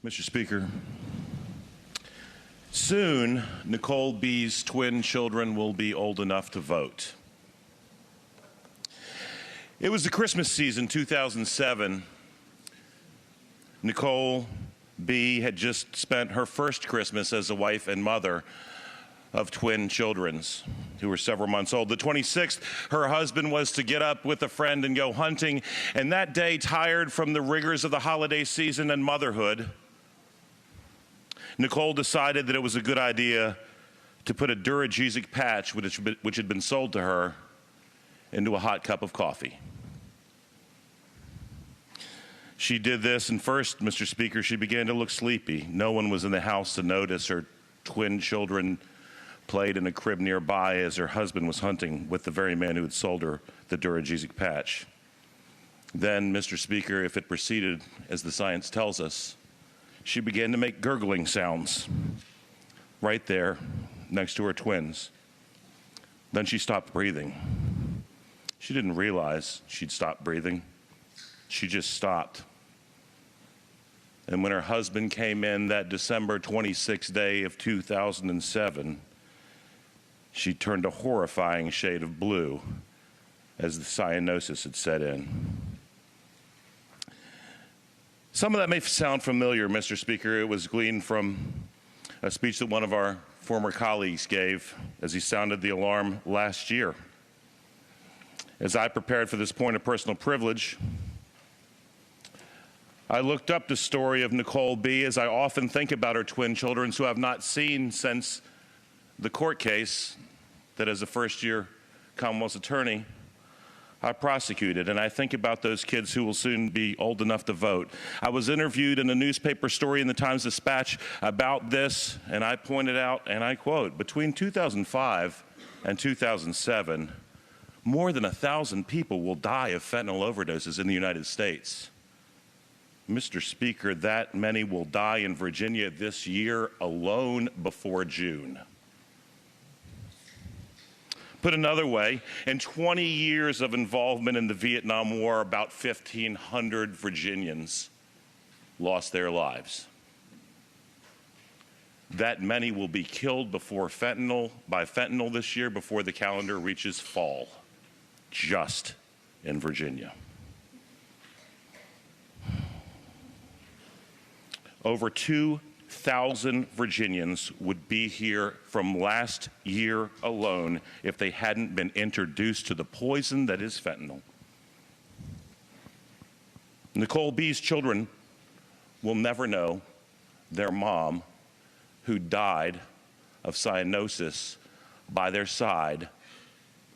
Mr. Speaker, soon Nicole B.'s twin children will be old enough to vote. It was the Christmas season 2007. Nicole B. had just spent her first Christmas as a wife and mother of twin children who were several months old. The 26th, her husband was to get up with a friend and go hunting, and that day, tired from the rigors of the holiday season and motherhood, Nicole decided that it was a good idea to put a Duragesic patch, which had been sold to her, into a hot cup of coffee. She did this, and first, Mr. Speaker, she began to look sleepy. No one was in the house to notice. Her twin children played in a crib nearby as her husband was hunting with the very man who had sold her the Duragesic patch. Then, Mr. Speaker, if it proceeded as the science tells us, she began to make gurgling sounds right there next to her twins. Then she stopped breathing. She didn't realize she'd stopped breathing. She just stopped. And when her husband came in that December 26th day of 2007, she turned a horrifying shade of blue as the cyanosis had set in. Some of that may sound familiar, Mr. Speaker. It was gleaned from a speech that one of our former colleagues gave as he sounded the alarm last year. As I prepared for this point of personal privilege, I looked up the story of Nicole B. as I often think about her twin children who I have not seen since the court case that as a first-year Commonwealth's attorney I prosecuted, and I think about those kids who will soon be old enough to vote. I was interviewed in a newspaper story in the Times-Dispatch about this, and I pointed out, and I quote, between 2005 and 2007, more than 1,000 people will die of fentanyl overdoses in the United States. Mr. Speaker, that many will die in Virginia this year alone before June. Put another way, in 20 years of involvement in the Vietnam War, about 1,500 Virginians lost their lives. That many will be killed by fentanyl this year before the calendar reaches fall, just in Virginia. Over 2,000 Virginians would be here from last year alone if they hadn't been introduced to the poison that is fentanyl. Nicole B.'s children will never know their mom, who died of cyanosis by their side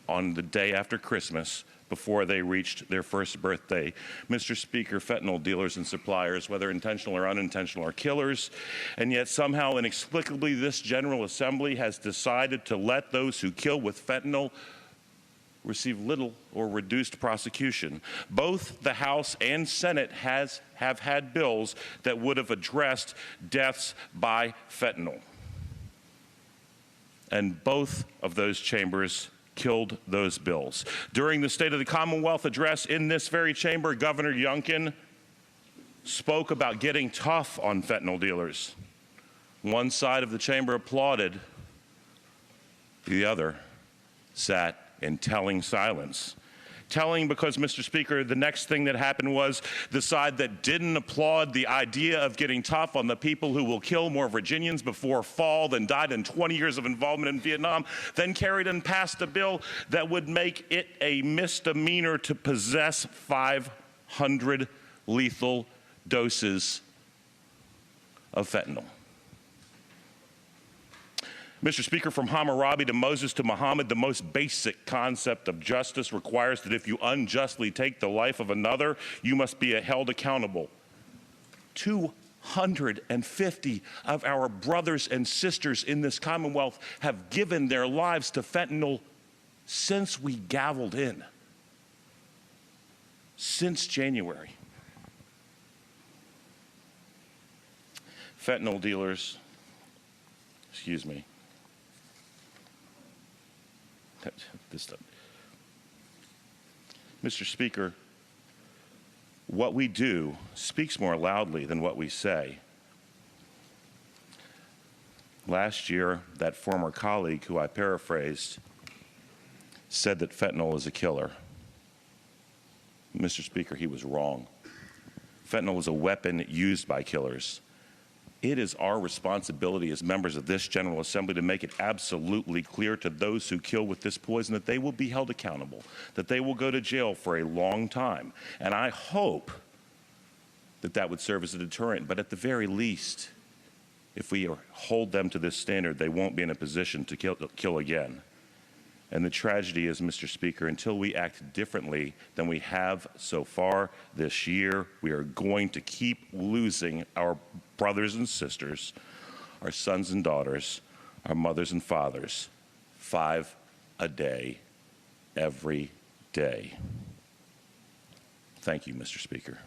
on the day after Christmas before they reached their first birthday. Mr. Speaker, fentanyl dealers and suppliers, whether intentional or unintentional, are killers, and yet somehow inexplicably this General Assembly has decided to let those who kill with fentanyl receive little or reduced prosecution. Both the House and Senate have had bills that would have addressed deaths by fentanyl, and both of those chambers killed those bills. During the State of the Commonwealth address in this very chamber, Governor Youngkin spoke about getting tough on fentanyl dealers. One side of the chamber applauded, the other sat in telling silence. Telling because, Mr. Speaker, the next thing that happened was the side that didn't applaud the idea of getting tough on the people who will kill more Virginians before fall than died in 20 years of involvement in Vietnam, then carried and passed a bill that would make it a misdemeanor to possess 500 lethal doses of fentanyl. Mr. Speaker, from Hammurabi to Moses to Muhammad, the most basic concept of justice requires that if you unjustly take the life of another, you must be held accountable. 250 of our brothers and sisters in this Commonwealth have given their lives to fentanyl since we gavelled in, since January. Fentanyl dealers, excuse me, Mr. Speaker, what we do speaks more loudly than what we say. Last year, that former colleague, who I paraphrased, said that fentanyl is a killer. Mr. Speaker, he was wrong. Fentanyl is a weapon used by killers. It is our responsibility as members of this General Assembly to make it absolutely clear to those who kill with this poison that they will be held accountable, that they will go to jail for a long time. And I hope that that would serve as a deterrent, but at the very least, if we hold them to this standard, they won't be in a position to kill again. And the tragedy is, Mr. Speaker, until we act differently than we have so far this year, we are going to keep losing our brothers and sisters, our sons and daughters, our mothers and fathers, 5 a day, every day. Thank you, Mr. Speaker.